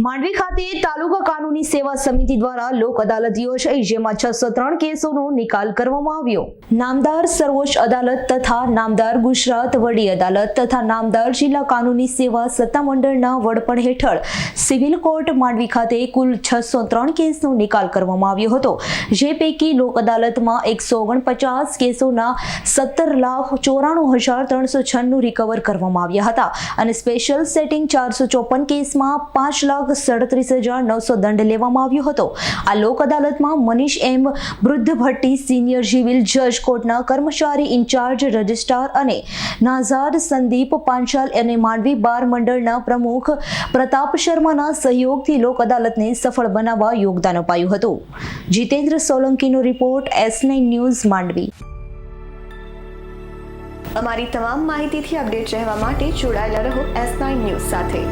માંડવી ખાતે તાલુકા કાનૂની સેવા સમિતિ દ્વારા લોક અદાલત યોજાઈ, જેમાં 603 કેસોનો નિકાલ કરવામાં આવ્યો. નામદાર સર્વોચ્ચ અદાલત તથા નામદાર ગુજરાત વડી અદાલત તથા નામદાર જિલ્લા કાનૂની સેવા સત્તામંડળના વડપણ હેઠળ સિવિલ કોર્ટ માંડવી ખાતે કુલ 603 કેસનો નિકાલ કરવામાં આવ્યો હતો. જે પૈકી લોક અદાલતમાં 149 કેસોના 17,94,396 રિકવર કરવામાં આવ્યા હતા અને સ્પેશિયલ સેટિંગ 454 કેસમાં 5,37,900 દંડ લેવામાં આવ્યો હતો. આ લોક અદાલતમાં મનીષ એમ બૃદ્ધભટ્ટી સિનિયર સિવિલ જજ કોર્ટના કર્મચારી ઇન્ચાર્જ રજિસ્ટ્રાર અને નાઝાદ સંદીપ પાંચાલ અને માંડવી બાર મંડળના પ્રમુખ પ્રતાપ શર્માના સહયોગથી લોક અદાલતને સફળ બનાવવા યોગદાન અપાયું હતું. જીતેન્દ્ર સોલંકીનો રિપોર્ટ S9 ન્યૂઝ માંડવી. અમારી તમામ માહિતીથી અપડેટ રહેવા માટે જોડાયેલા રહો S9 ન્યૂઝ સાથે.